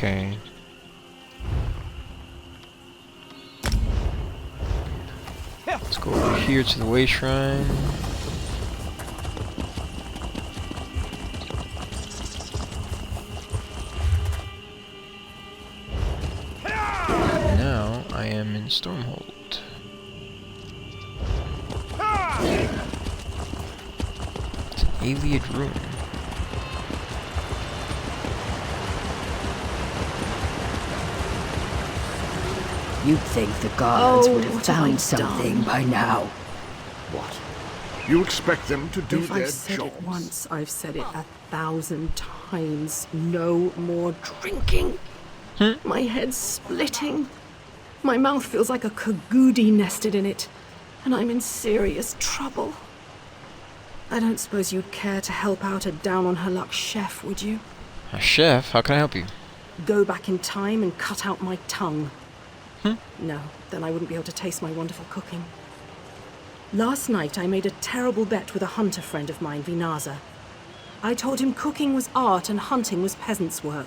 Okay. Let's go over here to the way shrine. Now I am in Stormhold. It's an Ayleid room. You'd think the guards would have found something by now. What? You expect them to do If their I've said jobs? it once, I've said it 1,000 times. No more drinking. My head's splitting. My mouth feels like a cagoody nested in it. And I'm in serious trouble. I don't suppose you'd care to help out a down-on-her-luck chef, would you? A chef? How can I help you? Go back in time and cut out my tongue. No, then I wouldn't be able to taste my wonderful cooking. Last night I made a terrible bet with a hunter friend of mine, Vinaza. I told him cooking was art and hunting was peasants' work.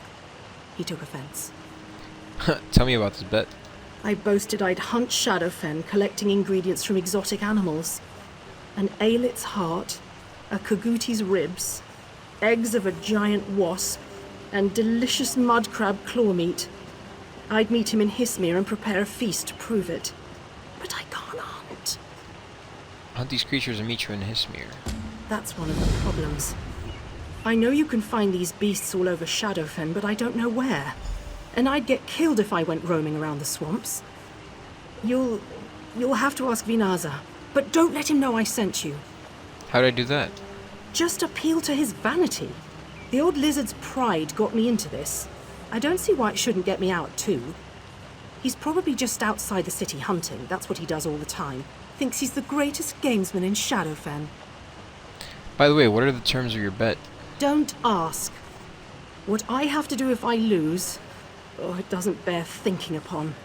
He took offense. Tell me about this bet. I boasted I'd hunt Shadowfen, collecting ingredients from exotic animals. An aelit's heart, a caguti's ribs, eggs of a giant wasp, and delicious mud crab claw meat. I'd meet him in Hismir and prepare a feast to prove it. But I can't hunt. Hunt these creatures and meet you in Hismir. That's one of the problems. I know you can find these beasts all over Shadowfen, but I don't know where. And I'd get killed if I went roaming around the swamps. You'll have to ask Vinaza. But don't let him know I sent you. How'd I do that? Just appeal to his vanity. The old lizard's pride got me into this. I don't see why it shouldn't get me out, too. He's probably just outside the city hunting. That's what he does all the time. Thinks he's the greatest gamesman in Shadowfen. By the way, what are the terms of your bet? Don't ask. What I have to do if I lose, it doesn't bear thinking upon.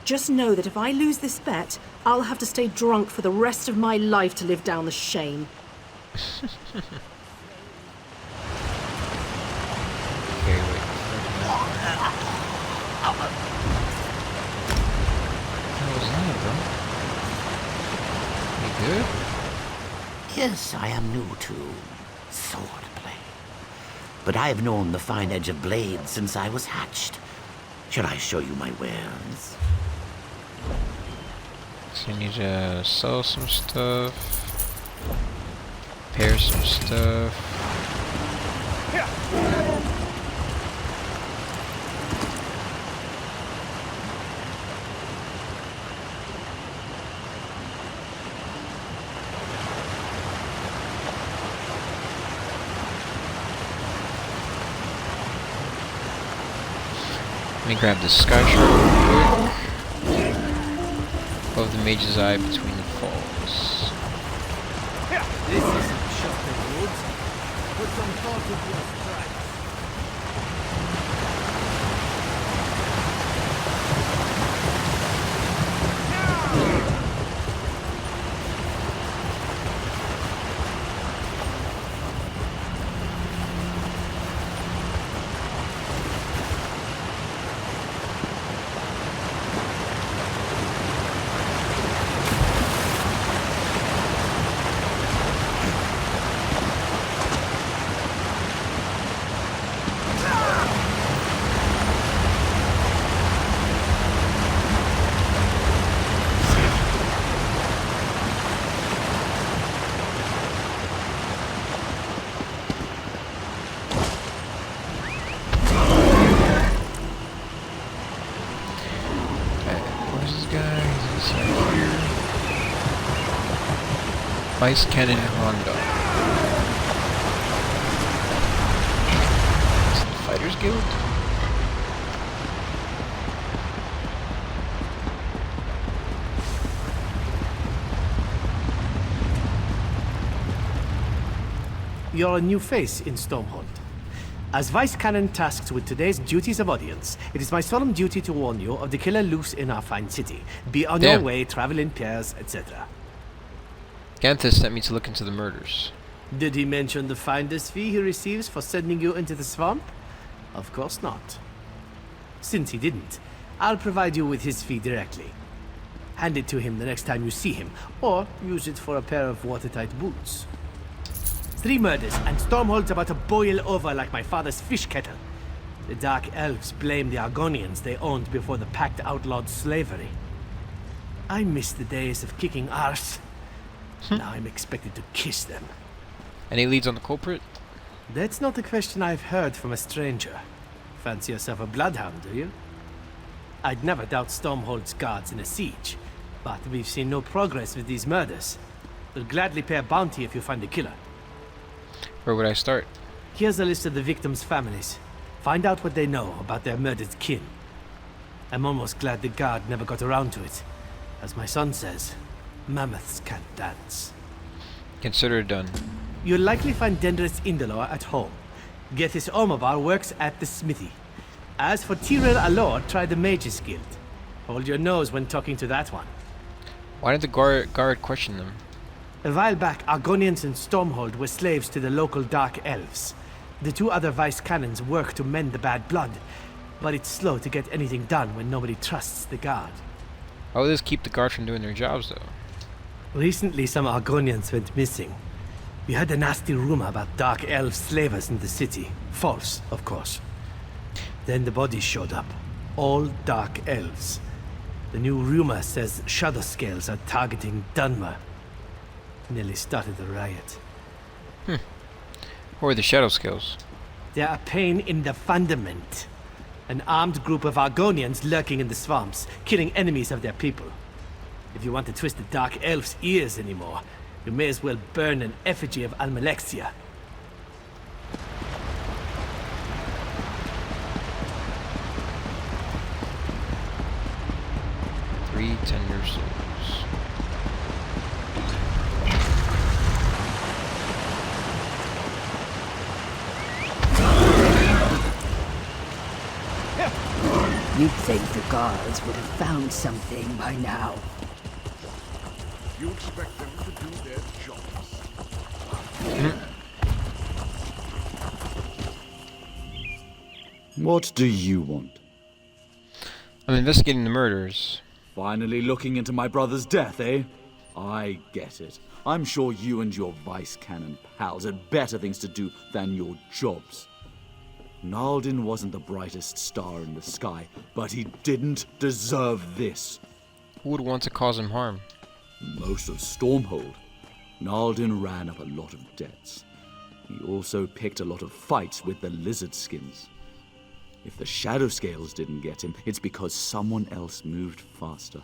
Just know that if I lose this bet, I'll have to stay drunk for the rest of my life to live down the shame. Okay, wait. What was that, bro? You good? Yes, I am new to swordplay. But I have known the fine edge of blades since I was hatched. Shall I show you my wares? So you need to sell some stuff, repair some stuff. Let me grab the sky shard real quick. Above the mage's eye between the falls. This isn't Shadowfen Woods. Put some thought into your strike. Vicecanon Hrondar. Is it the Fighters Guild? You're a new face in Stormhold. As Vicecanon tasked with today's duties of audience, it is my solemn duty to warn you of the killer loose in our fine city. Be on your way, travel in pairs, etc. Gethis sent me to look into the murders. Did he mention the finder's fee he receives for sending you into the swamp? Of course not. Since he didn't, I'll provide you with his fee directly. Hand it to him the next time you see him, or use it for a pair of watertight boots. 3 murders, and Stormhold's about to boil over like my father's fish kettle. The Dark Elves blame the Argonians they owned before the Pact outlawed slavery. I miss the days of kicking arse. Now I'm expected to kiss them. Any leads on the culprit? That's not a question I've heard from a stranger. Fancy yourself a bloodhound, do you? I'd never doubt Stormhold's guards in a siege, but we've seen no progress with these murders. We'll gladly pay a bounty if you find the killer. Where would I start? Here's a list of the victims' families. Find out what they know about their murdered kin. I'm almost glad the guard never got around to it. As my son says, mammoths can't dance. Consider it done. You'll likely find Dendras Indalor at home. Gethis Omobar works at the smithy. As for Tiiril Alor, try the Mages Guild. Hold your nose when talking to that one. Why did the guard question them? A while back, Argonians and Stormhold were slaves to the local Dark Elves. The 2 other Vicecanons work to mend the bad blood, but it's slow to get anything done when nobody trusts the guard. How will this keep the guard from doing their jobs, though? Recently, some Argonians went missing. We heard a nasty rumor about Dark Elf slavers in the city. False, of course. Then the bodies showed up. All Dark Elves. The new rumor says Shadow Scales are targeting Dunmer. Nearly started a riot. Who are the Shadow Scales? They're a pain in the fundament. An armed group of Argonians lurking in the swamps, killing enemies of their people. If you want to twist the Dark Elf's ears anymore, you may as well burn an effigy of Almalexia. Three tender souls. You'd think the guards would have found something by now. You expect them to do their jobs. What do you want? I'm investigating the murders. Finally looking into my brother's death, eh? I get it. I'm sure you and your Vicecanon pals had better things to do than your jobs. Naldin wasn't the brightest star in the sky, but he didn't deserve this. Who would want to cause him harm? Most of Stormhold. Naldin ran up a lot of debts. He also picked a lot of fights with the lizard skins. If the Shadow Scales didn't get him, it's because someone else moved faster.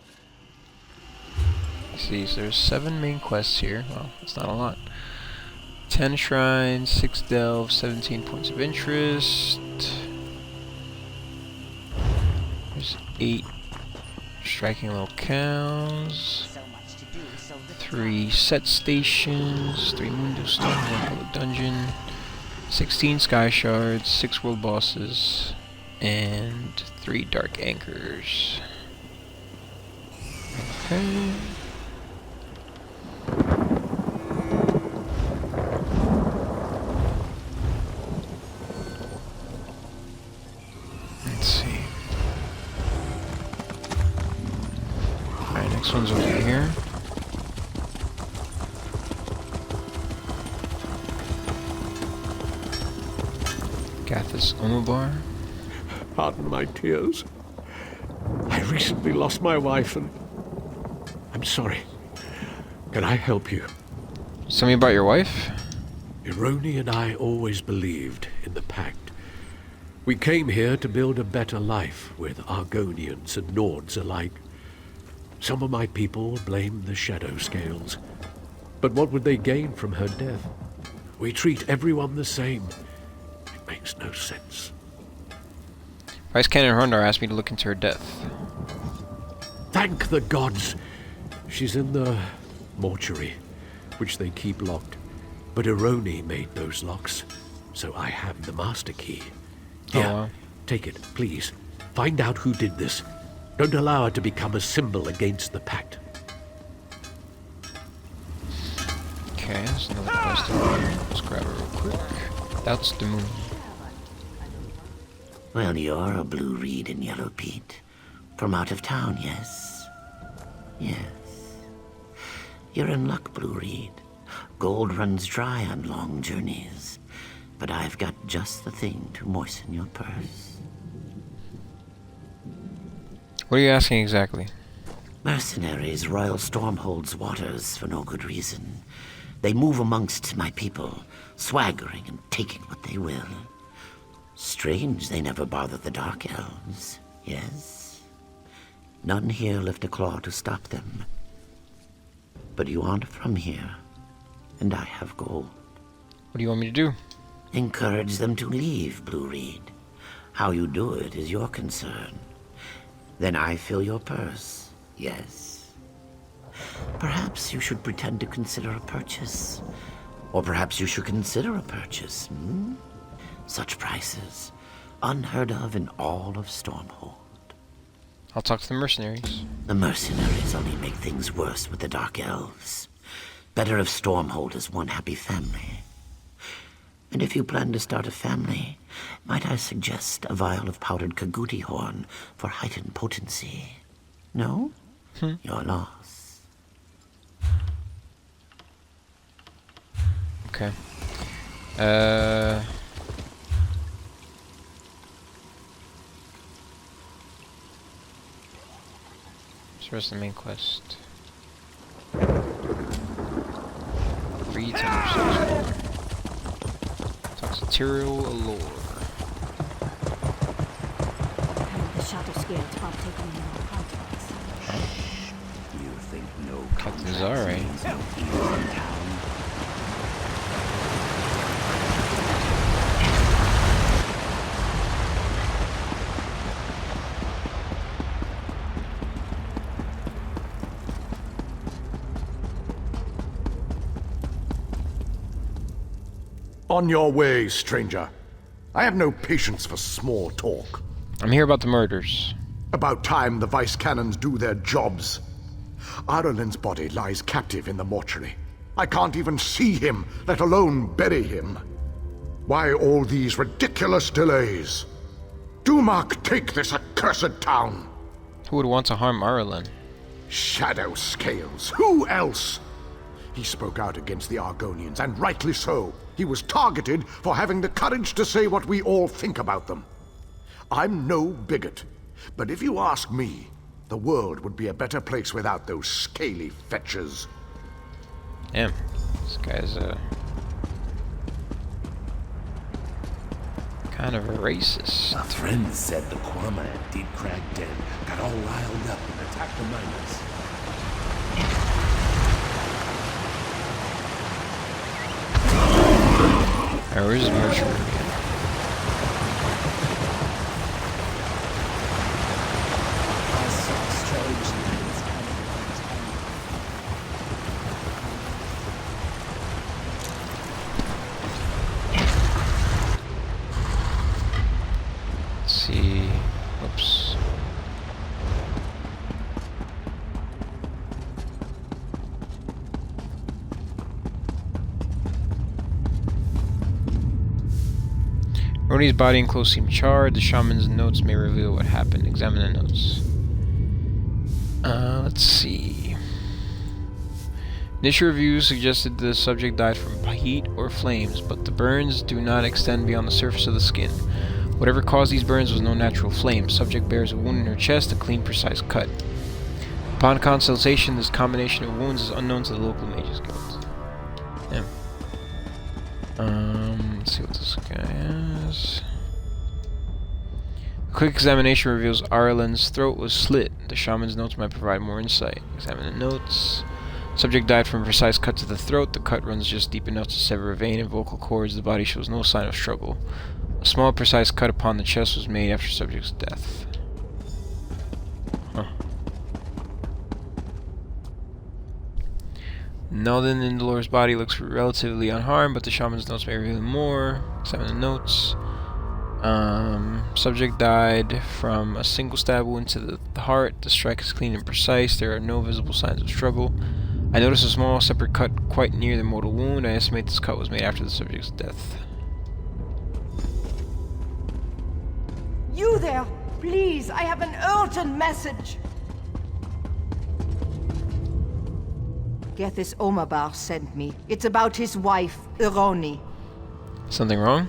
See, so there's 7 main quests here. Well, it's not a lot. 10 shrines, 6 delves, 17 points of interest. There's 8 striking locales. 3 set stations, 3 Mundus Stormhold, 1 dungeon, 16 sky shards, 6 world bosses, and 3 dark anchors. Okay. Let's see. Alright, next one's over here. Gethis Omobar. Pardon my tears. I recently lost my wife and I'm sorry. Can I help you? Tell me about your wife? Ironi and I always believed in the Pact. We came here to build a better life with Argonians and Nords alike. Some of my people blame the Shadow Scales. But what would they gain from her death? We treat everyone the same. It makes no sense. Vicecanon Hrondar asked me to look into her death. Thank the gods! She's in the mortuary, which they keep locked. But Ironi made those locks, so I have the master key. Here, wow. Take it, please. Find out who did this. Don't allow her to become a symbol against the Pact. Okay, that's another quest over here. Let's grab it real quick. That's the moon. Well, you're a blue reed and yellow peat. From out of town, yes? Yes. You're in luck, blue reed. Gold runs dry on long journeys. But I've got just the thing to moisten your purse. What are you asking exactly? Mercenaries roil Stormhold's waters for no good reason. They move amongst my people, swaggering and taking what they will. Strange they never bother the Dark Elves, yes? None here lift a claw to stop them. But you aren't from here, and I have gold. What do you want me to do? Encourage them to leave, Blue Reed. How you do it is your concern. Then I fill your purse, yes? Perhaps you should pretend to consider a purchase. Or perhaps you should consider a purchase, hmm? Such prices, unheard of in all of Stormhold. I'll talk to the mercenaries. The mercenaries only make things worse with the Dark Elves. Better if Stormhold is one happy family. And if you plan to start a family, might I suggest a vial of powdered Kaguti horn for heightened potency? No? Your loss. Okay. Where's the main quest? Read Talks to Tiiril Allure. The shadow scale to partake in our contracts. You think no Captain Zare. means no ease in town? On your way, stranger. I have no patience for small talk. I'm here about the murders. About time the Vicecanons do their jobs. Ireland's body lies captive in the mortuary. I can't even see him, let alone bury him. Why all these ridiculous delays? Dumak, take this accursed town! Who would want to harm Ireland? Shadow Scales, who else? He spoke out against the Argonians, and rightly so. He was targeted for having the courage to say what we all think about them. I'm no bigot, but if you ask me, the world would be a better place without those scaly fetchers. Damn. This guy's kind of a racist. Our friends said the Kwama at Deep Crag Den got all riled up and attacked the miners. Alright, where's his mortuary again? Let's see. Oops. Roni's body and clothes seem charred. The shaman's notes may reveal what happened. Examine the notes. Let's see. Initial reviews suggested the subject died from heat or flames, but the burns do not extend beyond the surface of the skin. Whatever caused these burns was no natural flame. Subject bears a wound in her chest, a clean, precise cut. Upon consultation, this combination of wounds is unknown to the local mages guild. Yeah. Let's see what this guy has. A quick examination reveals Ireland's throat was slit. The shaman's notes might provide more insight. Examine the notes. Subject died from a precise cut to the throat. The cut runs just deep enough to sever a vein and vocal cords. The body shows no sign of struggle. A small, precise cut upon the chest was made after subject's death. Huh. Nelden Indalor's body looks relatively unharmed, but the shaman's notes may reveal more. Examine the notes. Subject died from a single stab wound to the heart. The strike is clean and precise. There are no visible signs of struggle. I noticed a small separate cut quite near the mortal wound. I estimate this cut was made after the subject's death. You there! Please, I have an urgent message! Gethis Omobar sent me. It's about his wife, Ironi. Something wrong?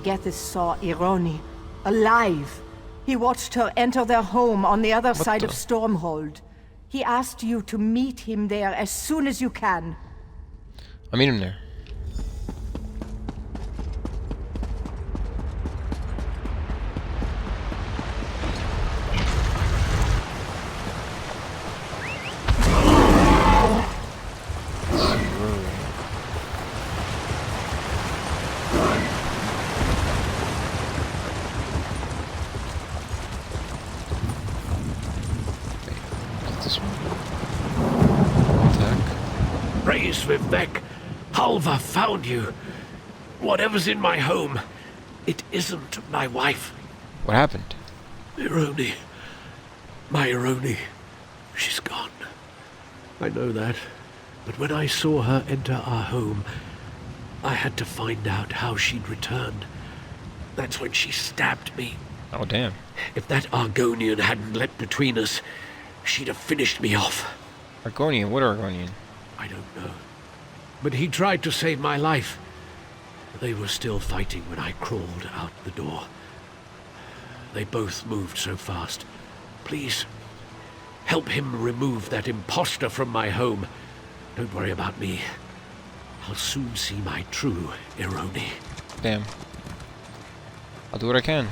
Gethis saw Ironi, alive. He watched her enter their home on the other side of Stormhold. He asked you to meet him there as soon as you can. I'll meet him there. Vivek, Halva found you. Whatever's in my home, it isn't my wife. What happened? Ironi. My Ironi. She's gone. I know that. But when I saw her enter our home, I had to find out how she'd returned. That's when she stabbed me. Oh, damn. If that Argonian hadn't leapt between us, she'd have finished me off. Argonian? What Argonian? I don't know. But he tried to save my life. They were still fighting when I crawled out the door. They both moved so fast. Please, help him remove that imposter from my home. Don't worry about me. I'll soon see my true Ironi. Damn. I'll do what I can.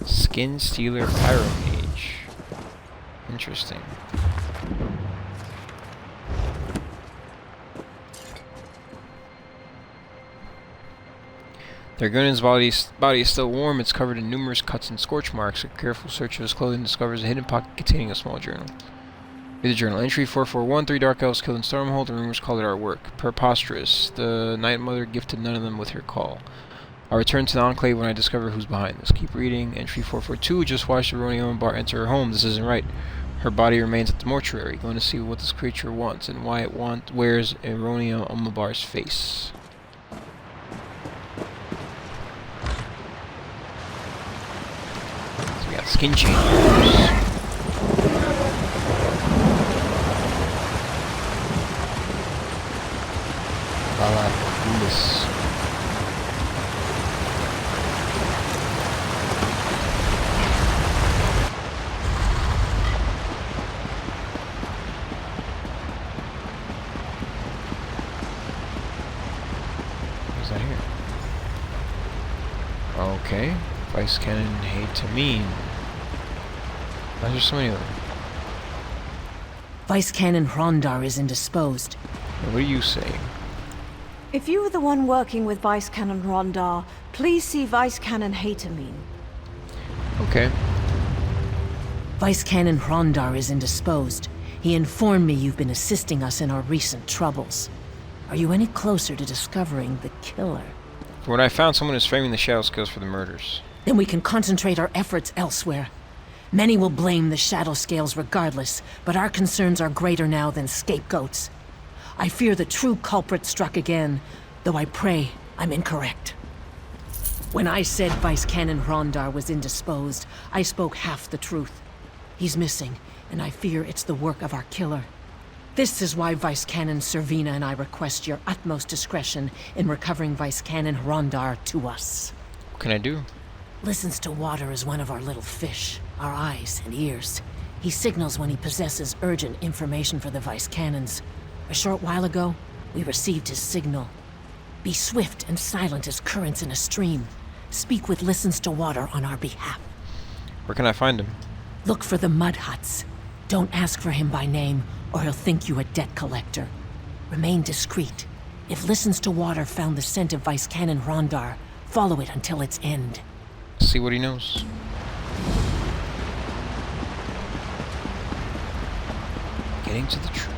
Skin Stealer Pyromage. Interesting. The Argonian's body is still warm. It's covered in numerous cuts and scorch marks. A careful search of his clothing discovers a hidden pocket containing a small journal. Read the journal. Entry 441. 3 Dark Elves killed in Stormhold. The rumors call it our work. Preposterous. The Night Mother gifted none of them with her call. I return to the Enclave when I discover who's behind this. Keep reading. Entry 442. Just watched Ironi Omobar enter her home. This isn't right. Her body remains at the mortuary. Going to see what this creature wants and why it wears Ironi Omobar's face. So we got skin changers. Mundus. Okay, Vicecanon Heita-Meen. Why are there so many of them? Vicecanon Hrondar is indisposed. What are you saying? If you were the one working with Vicecanon Hrondar, please see Vicecanon Heita-Meen. Okay. Vicecanon Hrondar is indisposed. He informed me you've been assisting us in our recent troubles. Are you any closer to discovering the killer? From what I found, someone is framing the Shadow Scales for the murders. Then we can concentrate our efforts elsewhere. Many will blame the Shadow Scales regardless, but our concerns are greater now than scapegoats. I fear the true culprit struck again, though I pray I'm incorrect. When I said Vicecanon Hrondar was indisposed, I spoke half the truth. He's missing, and I fear it's the work of our killer. This is why Vicecanon Servina and I request your utmost discretion in recovering Vicecanon Hrondar to us. What can I do? Listens to water as one of our little fish, our eyes and ears. He signals when he possesses urgent information for the Vicecanons. A short while ago, we received his signal. Be swift and silent as currents in a stream. Speak with Listens to Water on our behalf. Where can I find him? Look for the mud huts. Don't ask for him by name, or he'll think you a debt collector. Remain discreet. If Listens to Water found the scent of Vicecanon Hrondar, follow it until its end. See what he knows. Getting to the truth.